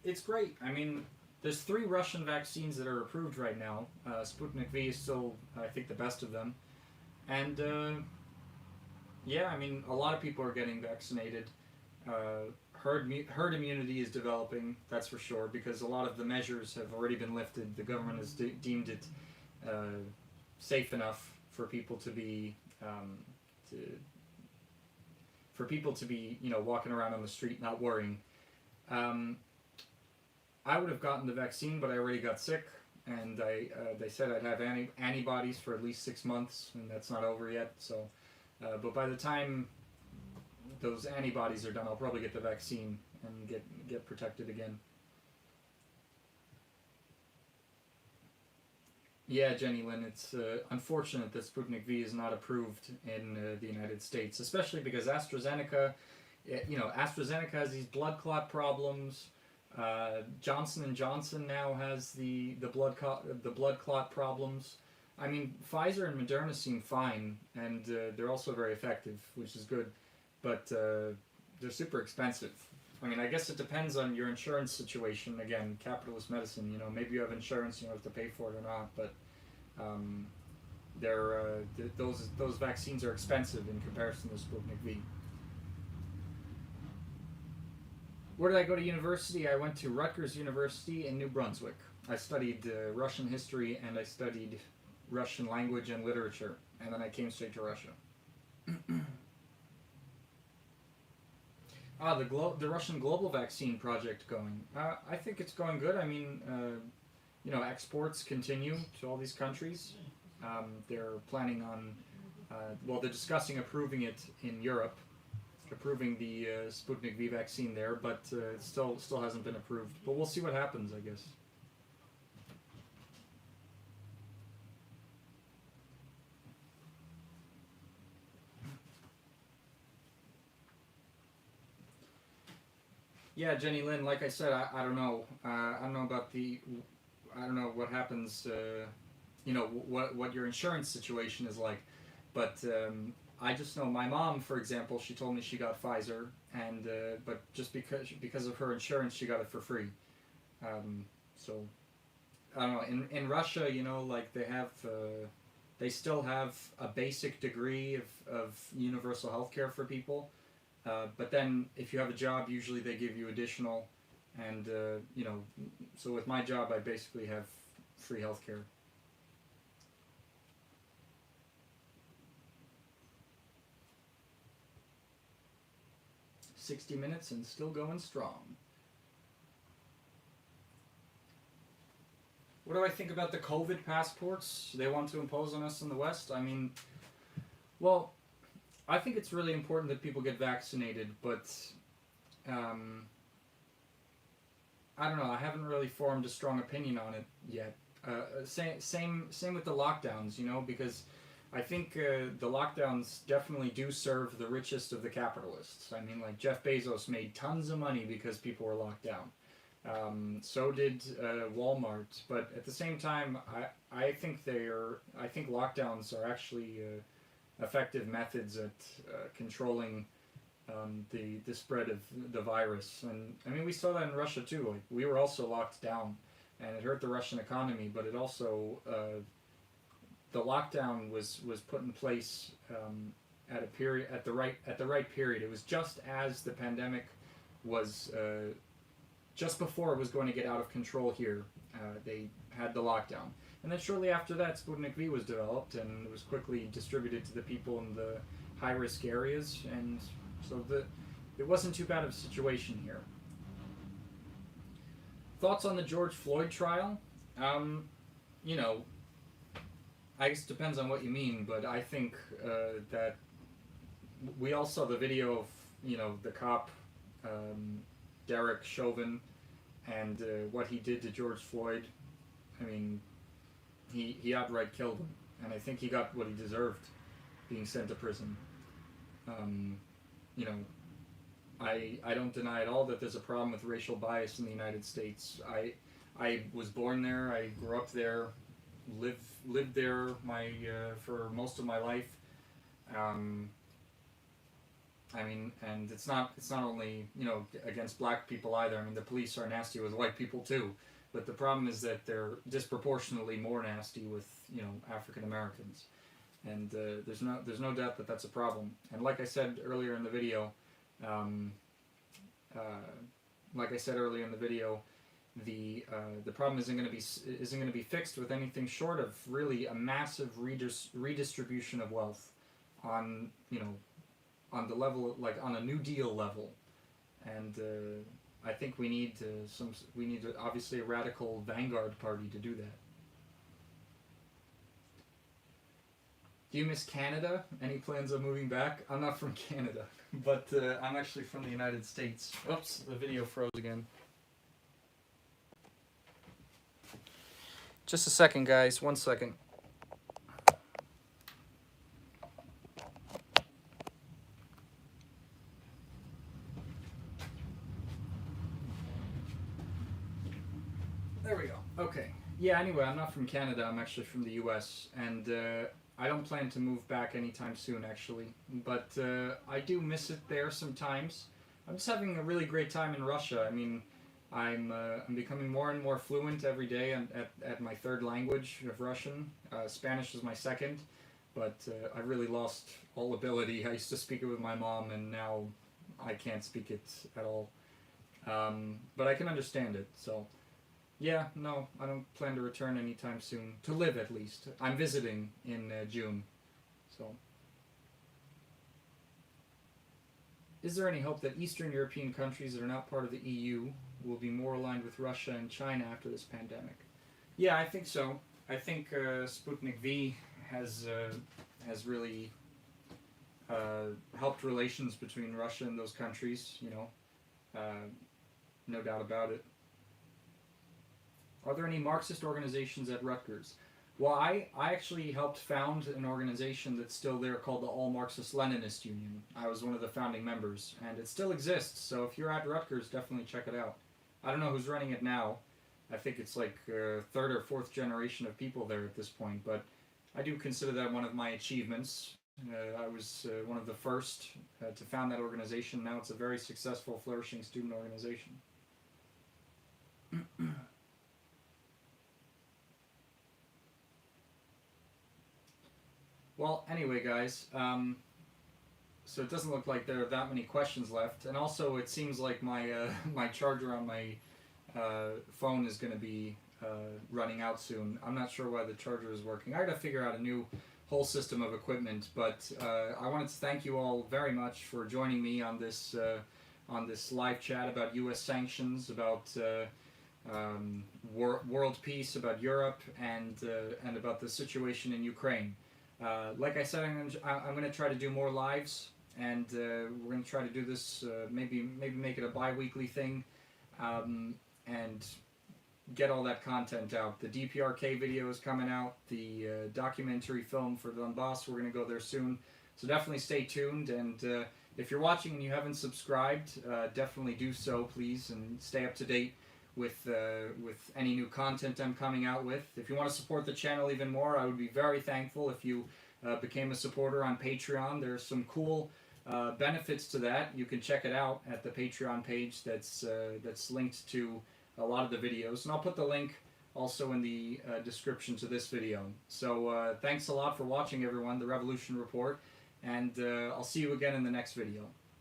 [SPEAKER 1] It's great. I mean, there's 3 Russian vaccines that are approved right now. Sputnik V is still, I think, the best of them. And yeah, I mean, a lot of people are getting vaccinated. Herd immunity is developing, that's for sure, because a lot of the measures have already been lifted. The government has deemed it safe enough for people to be to, walking around on the street not worrying. Um, I would have gotten the vaccine, but I already got sick, and they said I'd have antibodies for at least 6 months, and that's not over yet. So, but by the time those antibodies are done, I'll probably get the vaccine and get protected again. Yeah, Jenny Lynn, it's unfortunate that Sputnik V is not approved in the United States, especially because AstraZeneca has these blood clot problems. Johnson and Johnson now has the blood clot problems. I mean, Pfizer and Moderna seem fine, and they're also very effective, which is good, but they're super expensive. I mean, I guess it depends on your insurance situation. Again, capitalist medicine. Maybe you have insurance, you don't have to pay for it or not, but um, those vaccines are expensive in comparison to Sputnik V. Where did I go to university? I went to Rutgers University in New Brunswick. I studied Russian history and I studied Russian language and literature, and then I came straight to Russia. The Russian global vaccine project going. I think it's going good. I mean, exports continue to all these countries. They're planning on, they're discussing approving it in Europe, approving the Sputnik V vaccine there, but it still hasn't been approved. But we'll see what happens, I guess. Yeah, Jenny Lynn. Like I said, I don't know. I don't know about the. I don't know what happens. What your insurance situation is like, but I just know my mom, for example. She told me she got Pfizer, and but just because of her insurance, she got it for free. So I don't know. In Russia, like they still have a basic degree of universal health care for people. But then, if you have a job, usually they give you additional, and so with my job, I basically have free healthcare. 60 minutes and still going strong. What do I think about the COVID passports they want to impose on us in the West? I mean, well, I think it's really important that people get vaccinated, but um, I don't know. I haven't really formed a strong opinion on it yet. Same with the lockdowns, because I think the lockdowns definitely do serve the richest of the capitalists. I mean, like Jeff Bezos made tons of money because people were locked down. So did Walmart, but at the same time, I think lockdowns are actually effective methods at controlling the spread of the virus. And I mean, we saw that in Russia too. Like we were also locked down, and it hurt the Russian economy. But it also the lockdown was put in place at a period at the right period. It was just as the pandemic was. Just before it was going to get out of control here, they had the lockdown. And then shortly after that, Sputnik V was developed and it was quickly distributed to the people in the high-risk areas. And so it wasn't too bad of a situation here. Thoughts on the George Floyd trial? You know, I guess it depends on what you mean, but I think that we all saw the video of, the cop, Derek Chauvin, and what he did to George Floyd. I mean, he outright killed him, and I think he got what he deserved, being sent to prison. You know, I don't deny at all that there's a problem with racial bias in the United States. I was born there, I grew up there, lived there for most of my life. I mean, and it's not only, you know, against black people either. I mean, the police are nasty with white people too, but the problem is that they're disproportionately more nasty with, you know, African Americans, and there's no doubt that that's a problem. And like I said earlier in the video, um, uh, the problem isn't going to be fixed with anything short of really a massive redistribution of wealth on, you know, on the level, like on a New Deal level. And I think we need obviously a radical vanguard party to do that. Do you miss Canada? Any plans of moving back? I'm not from Canada, but I'm actually from the United States. Oops, the video froze again. Just a second, guys. 1 second. There we go. Okay. Yeah, anyway, I'm not from Canada. I'm actually from the US. And I don't plan to move back anytime soon, actually. But I do miss it there sometimes. I'm just having a really great time in Russia. I mean, I'm becoming more and more fluent every day at my third language of Russian. Spanish is my second, but I've really lost all ability. I used to speak it with my mom, and now I can't speak it at all. But I can understand it, so yeah, no, I don't plan to return anytime soon. To live, at least. I'm visiting in June, so. Is there any hope that Eastern European countries that are not part of the EU will be more aligned with Russia and China after this pandemic? Yeah, I think so. I think Sputnik V has really helped relations between Russia and those countries. You know, no doubt about it. Are there any Marxist organizations at Rutgers? Well, I actually helped found an organization that's still there called the All Marxist Leninist Union. I was one of the founding members, and it still exists, so if you're at Rutgers, definitely check it out. I don't know who's running it now. I think it's like third or fourth generation of people there at this point, but I do consider that one of my achievements. I was one of the first to found that organization. Now it's a very successful, flourishing student organization. Well, anyway, guys, so it doesn't look like there are that many questions left, and also it seems like my my charger on my phone is going to be running out soon. I'm not sure why the charger is working. I got to figure out a new whole system of equipment, but I wanted to thank you all very much for joining me on this live chat about U.S. sanctions, about world peace, about Europe, and about the situation in Ukraine. Like I said, I'm going to try to do more lives, and we're going to try to do this, maybe make it a bi-weekly thing, and get all that content out. The DPRK video is coming out, the documentary film for Donbass, we're going to go there soon, so definitely stay tuned, and if you're watching and you haven't subscribed, definitely do so, please, and stay up to date with any new content I'm coming out with. If you want to support the channel even more, I would be very thankful if you became a supporter on Patreon. There's some cool benefits to that. You can check it out at the Patreon page that's linked to a lot of the videos, and I'll put the link also in the description to this video. So thanks a lot for watching, everyone, the Revolution Report, and I'll see you again in the next video.